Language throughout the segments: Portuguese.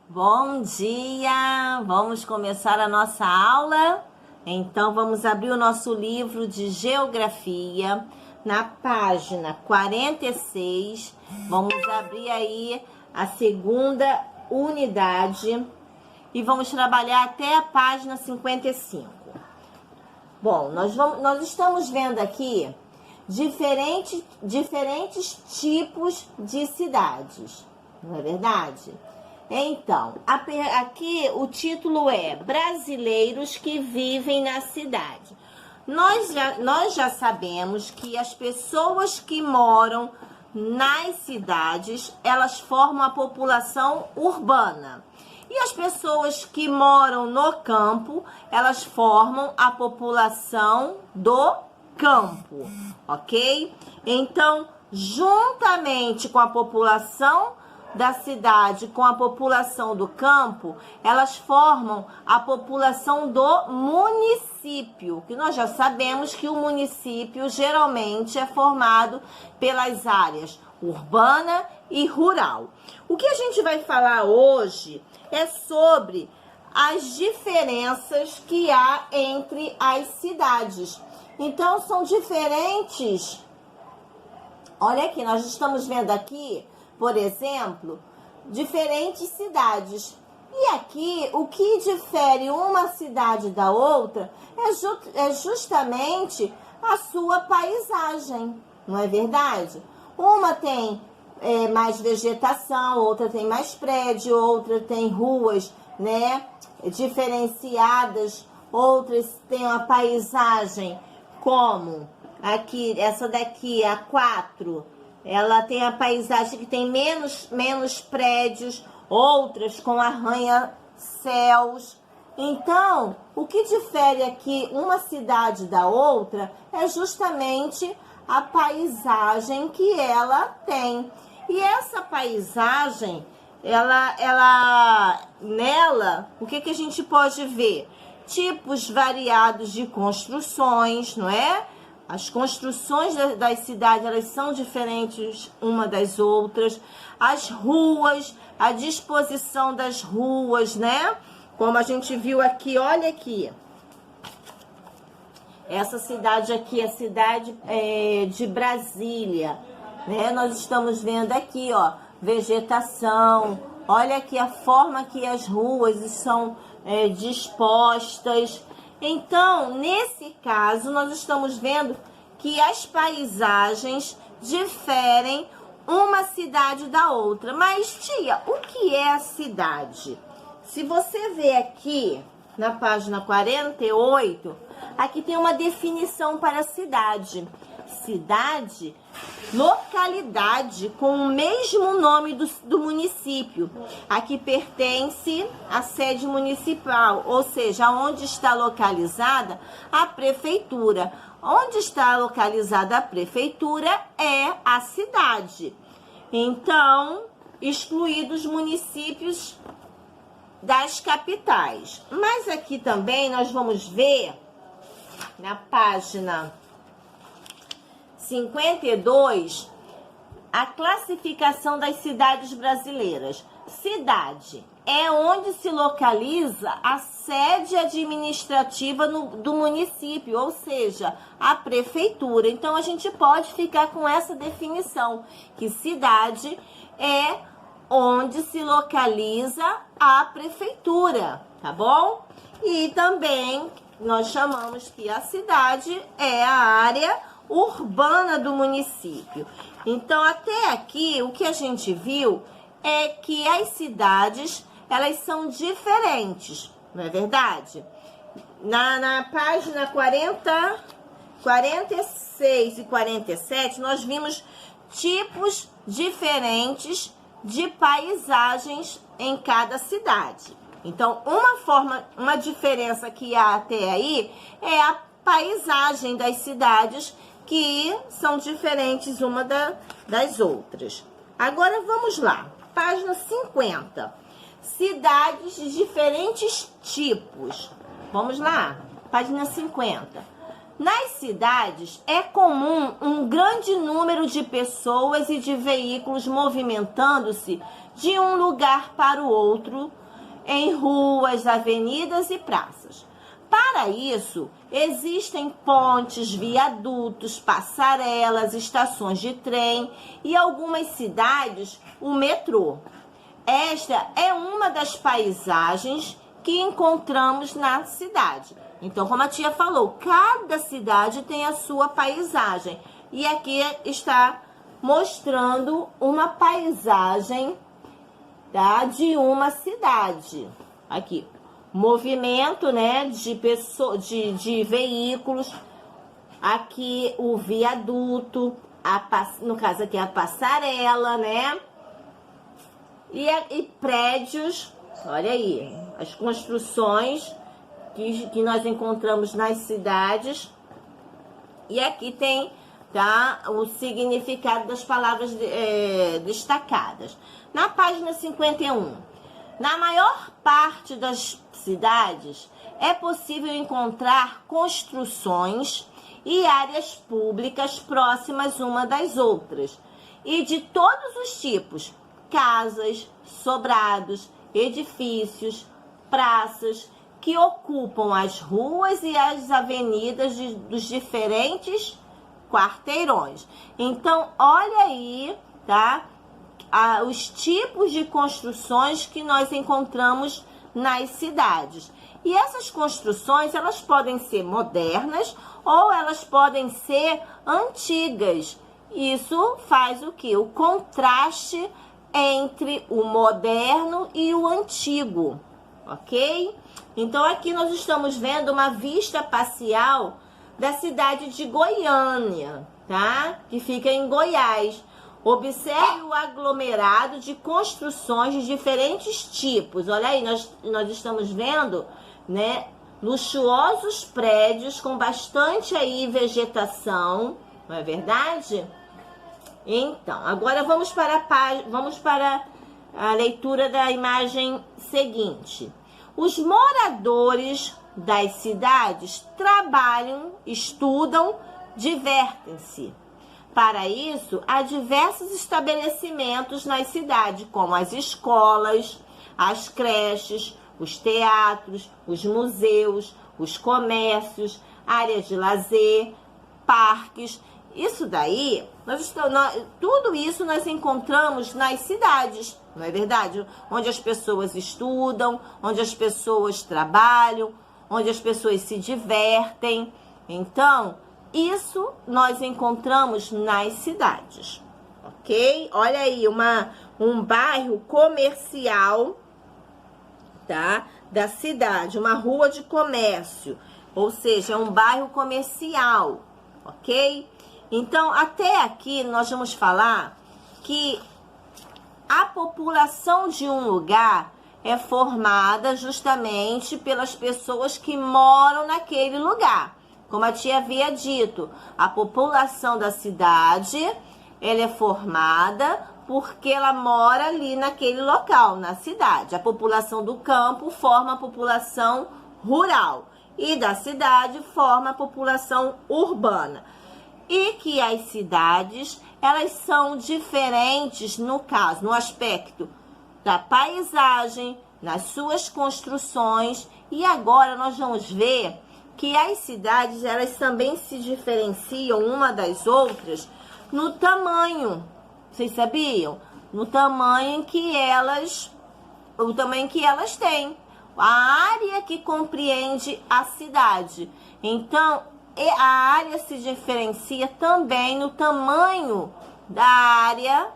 Bom dia! Vamos começar a nossa aula? Então, vamos abrir o nosso livro de Geografia na página 46. Vamos abrir aí a segunda unidade e vamos trabalhar até a página 55. Bom, nós estamos vendo aqui diferentes tipos de cidades, não é verdade? Então, aqui o título é Brasileiros que vivem na cidade. Nós já sabemos que as pessoas que moram nas cidades, elas formam a população urbana. E as pessoas que moram no campo, elas formam a população do campo, ok? Então, juntamente com a população da cidade, com a população do campo, elas formam a população do município, que nós já sabemos que o município geralmente é formado pelas áreas urbana e rural. O que a gente vai falar hoje é sobre as diferenças que há entre as cidades. Então, são diferentes. Olha aqui, nós estamos vendo aqui, por exemplo, diferentes cidades. E aqui, o que difere uma cidade da outra é justamente a sua paisagem, não é verdade? Uma tem mais vegetação, outra tem mais prédio, outra tem ruas, né, diferenciadas, outras têm uma paisagem como aqui, essa daqui, a 4, ela tem a paisagem que tem menos prédios, outras com arranha-céus. Então, o que difere aqui uma cidade da outra é justamente a paisagem que ela tem. E essa paisagem, nela, o que a gente pode ver? Tipos variados de construções, não é? As construções das cidades, elas são diferentes uma das outras. As ruas, a disposição das ruas, né? Como a gente viu aqui, olha aqui. Essa cidade aqui é a cidade de Brasília, né? Nós estamos vendo aqui, ó, vegetação. Olha aqui a forma que as ruas são dispostas. Então, nesse caso, nós estamos vendo que as paisagens diferem uma cidade da outra. Mas, tia, o que é a cidade? Se você ver aqui na página 48, aqui tem uma definição para cidade. Cidade, localidade com o mesmo nome do município, a que pertence à sede municipal, ou seja, onde está localizada a prefeitura. Onde está localizada a prefeitura é a cidade. Então, excluídos municípios das capitais. Mas aqui também nós vamos ver na página 52, a classificação das cidades brasileiras. Cidade é onde se localiza a sede administrativa do município, ou seja, a prefeitura. Então, a gente pode ficar com essa definição, que cidade é onde se localiza a prefeitura, tá bom? E também nós chamamos que a cidade é a área urbana do município. Então, até aqui, o que a gente viu é que as cidades, elas são diferentes, não é verdade? Na página 46 e 47, nós vimos tipos diferentes de paisagens em cada cidade. Então, uma diferença que há até aí é a paisagem das cidades, que são diferentes uma das outras. Agora vamos lá, página 50. Cidades de diferentes tipos. Vamos lá, página 50. Nas cidades é comum um grande número de pessoas e de veículos movimentando-se de um lugar para o outro, em ruas, avenidas e praças. Para isso, existem pontes, viadutos, passarelas, estações de trem e algumas cidades, o metrô. Esta é uma das paisagens que encontramos na cidade. Então, como a tia falou, cada cidade tem a sua paisagem. E aqui está mostrando uma paisagem, tá, de uma cidade. Aqui, movimento, né, de veículos. Aqui o viaduto, no caso aqui a passarela, né? E prédios, olha aí, as construções que nós encontramos nas cidades. E aqui tem, tá, o significado das palavras destacadas. Na página 51, na maior parte das cidades é possível encontrar construções e áreas públicas próximas uma das outras, e de todos os tipos: casas, sobrados, edifícios, praças, que ocupam as ruas e as avenidas dos diferentes quarteirões. Então, olha aí, tá? Os tipos de construções que nós encontramos nas cidades. E essas construções, elas podem ser modernas ou elas podem ser antigas. Isso faz o quê? O contraste entre o moderno e o antigo, ok? Então, aqui nós estamos vendo uma vista parcial da cidade de Goiânia, tá? Que fica em Goiás. Observe o aglomerado de construções de diferentes tipos. Olha aí, nós estamos vendo, né, luxuosos prédios com bastante aí vegetação, não é verdade? Então, agora vamos para a leitura da imagem seguinte. Os moradores das cidades trabalham, estudam, divertem-se. Para isso, há diversos estabelecimentos nas cidades, como as escolas, as creches, os teatros, os museus, os comércios, áreas de lazer, parques. Isso daí, tudo isso nós encontramos nas cidades, não é verdade? Onde as pessoas estudam, onde as pessoas trabalham, onde as pessoas se divertem. Então, isso nós encontramos nas cidades, ok? Olha aí, um bairro comercial, tá? Da cidade, uma rua de comércio, ou seja, um bairro comercial, ok? Então, até aqui nós vamos falar que a população de um lugar é formada justamente pelas pessoas que moram naquele lugar. Como a tia havia dito, a população da cidade, ela é formada porque ela mora ali naquele local, na cidade. A população do campo forma a população rural e da cidade forma a população urbana. E que as cidades, elas são diferentes no caso, no aspecto da paisagem, nas suas construções. E agora nós vamos ver que as cidades, elas também se diferenciam uma das outras no tamanho. Vocês sabiam? No tamanho que elas têm. A área que compreende a cidade. Então, a área se diferencia também no tamanho da área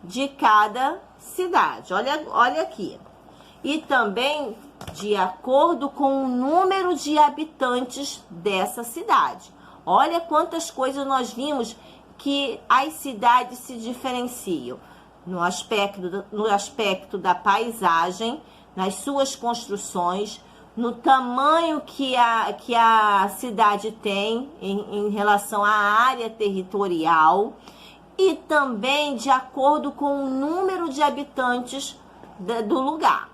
de cada cidade. Olha aqui. E também de acordo com o número de habitantes dessa cidade. Olha quantas coisas nós vimos que as cidades se diferenciam no aspecto da paisagem, nas suas construções, no tamanho que a cidade tem em relação à área territorial e também de acordo com o número de habitantes do lugar.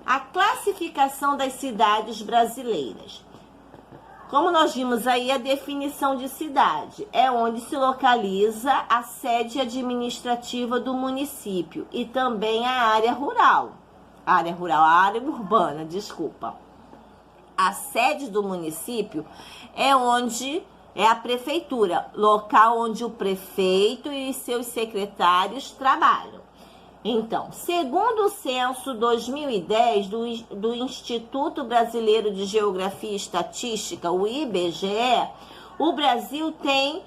A classificação das cidades brasileiras. Como nós vimos aí, a definição de cidade é onde se localiza a sede administrativa do município e também a área rural. A área urbana, desculpa. A sede do município é onde é a prefeitura, local onde o prefeito e seus secretários trabalham. Então, segundo o censo 2010 do Instituto Brasileiro de Geografia e Estatística, o IBGE, o Brasil tem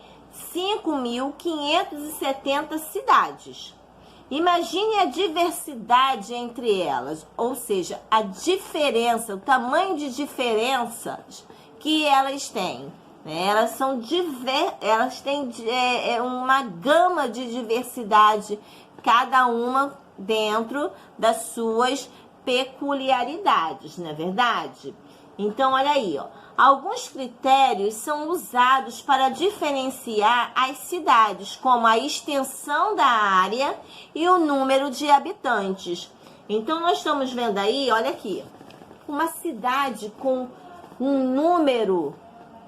5.570 cidades. Imagine a diversidade entre elas, ou seja, a diferença, o tamanho de diferenças que elas têm. Elas têm uma gama de diversidade, cada uma dentro das suas peculiaridades, não é verdade? Então, olha aí, ó. Alguns critérios são usados para diferenciar as cidades, como a extensão da área e o número de habitantes. Então, nós estamos vendo aí, olha aqui, uma cidade com um número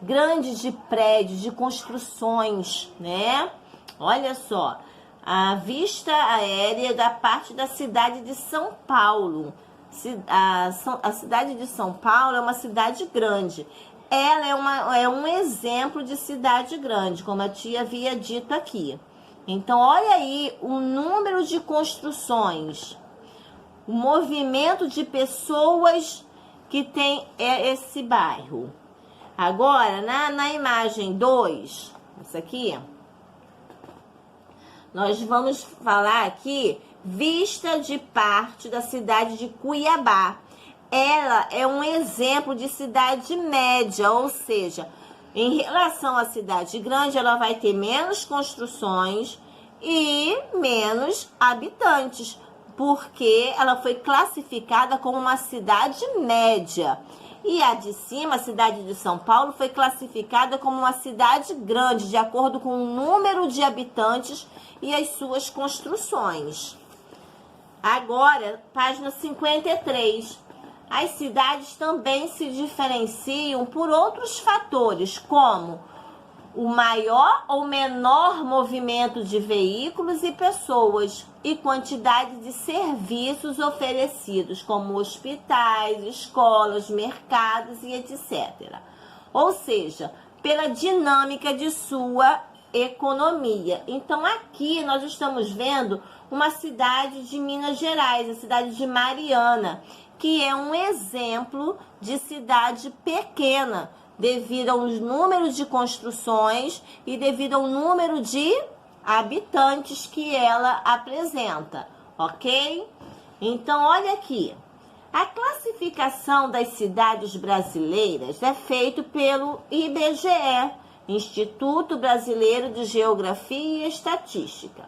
grande de prédios, de construções, né? Olha só, a vista aérea da parte da cidade de São Paulo. A cidade de São Paulo é uma cidade grande. Ela é um exemplo de cidade grande, como a tia havia dito aqui. Então, olha aí o número de construções, o movimento de pessoas que tem esse bairro. Agora, na imagem 2, isso aqui, nós vamos falar aqui vista de parte da cidade de Cuiabá. Ela é um exemplo de cidade média, ou seja, em relação à cidade grande, ela vai ter menos construções e menos habitantes, porque ela foi classificada como uma cidade média. E a de cima, a cidade de São Paulo, foi classificada como uma cidade grande, de acordo com o número de habitantes e as suas construções. Agora, página 53. As cidades também se diferenciam por outros fatores, como o maior ou menor movimento de veículos e pessoas e quantidade de serviços oferecidos, como hospitais, escolas, mercados e etc. Ou seja, pela dinâmica de sua economia. Então, aqui nós estamos vendo uma cidade de Minas Gerais, a cidade de Mariana, que é um exemplo de cidade pequena, devido aos números de construções e devido ao número de habitantes que ela apresenta, ok? Então, olha aqui. A classificação das cidades brasileiras é feita pelo IBGE, Instituto Brasileiro de Geografia e Estatística.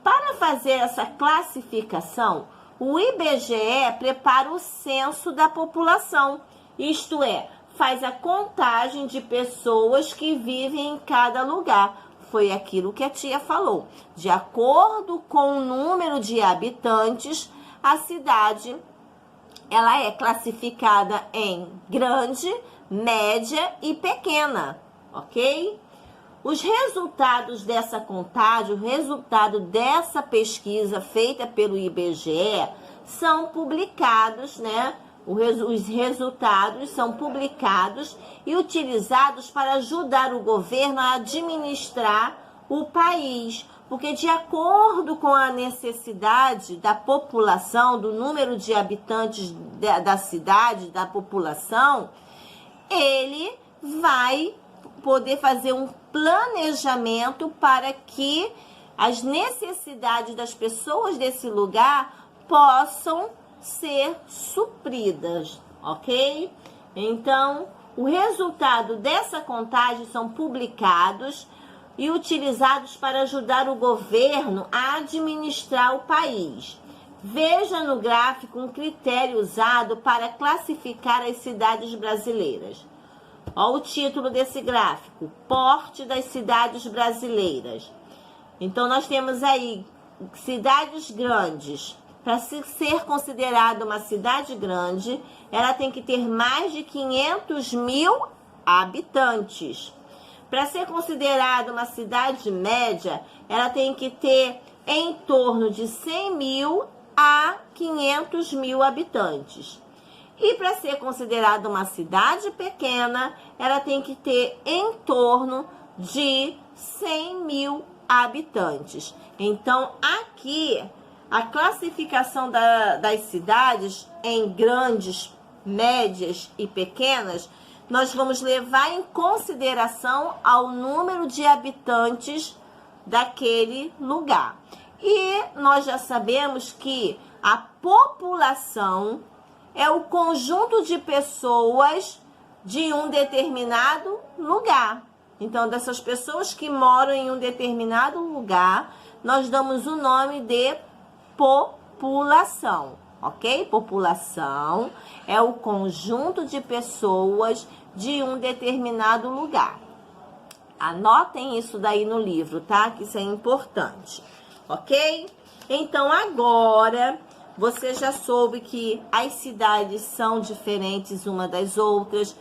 Para fazer essa classificação, o IBGE prepara o censo da população, isto é, faz a contagem de pessoas que vivem em cada lugar. Foi aquilo que a tia falou. De acordo com o número de habitantes, a cidade ela é classificada em grande, média e pequena, ok? Os resultados dessa contagem, o resultado dessa pesquisa feita pelo IBGE são publicados, né? Os resultados são publicados e utilizados para ajudar o governo a administrar o país, porque de acordo com a necessidade da população, do número de habitantes da cidade, da população, ele vai poder fazer um planejamento para que as necessidades das pessoas desse lugar possam ser supridas, ok? Então, o resultado dessa contagem são publicados e utilizados para ajudar o governo a administrar o país. Veja no gráfico um critério usado para classificar as cidades brasileiras. Olha o título desse gráfico, porte das cidades brasileiras. Então, nós temos aí cidades grandes. Para ser considerada uma cidade grande, ela tem que ter mais de 500 mil habitantes. Para ser considerada uma cidade média, ela tem que ter em torno de 100 mil a 500 mil habitantes. E para ser considerada uma cidade pequena, ela tem que ter em torno de 100 mil habitantes. Então, aqui, a classificação das cidades em grandes, médias e pequenas, nós vamos levar em consideração ao número de habitantes daquele lugar. E nós já sabemos que a população é o conjunto de pessoas de um determinado lugar. Então, dessas pessoas que moram em um determinado lugar, nós damos o nome de população, ok? População é o conjunto de pessoas de um determinado lugar. Anotem isso daí no livro, tá? Que isso é importante, ok? Então, agora você já soube que as cidades são diferentes uma das outras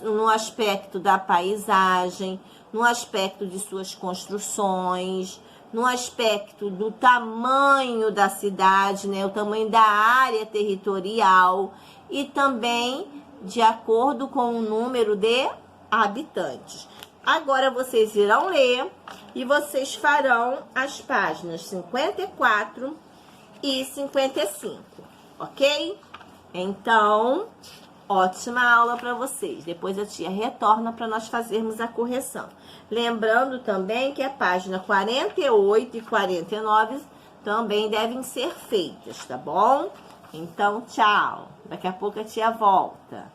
no aspecto da paisagem, no aspecto de suas construções, no aspecto do tamanho da cidade, né? O tamanho da área territorial e também de acordo com o número de habitantes. Agora vocês irão ler e vocês farão as páginas 54 e 55, ok? Então, ótima aula para vocês. Depois a tia retorna para nós fazermos a correção. Lembrando também que a página 48 e 49 também devem ser feitas, tá bom? Então, tchau. Daqui a pouco a tia volta.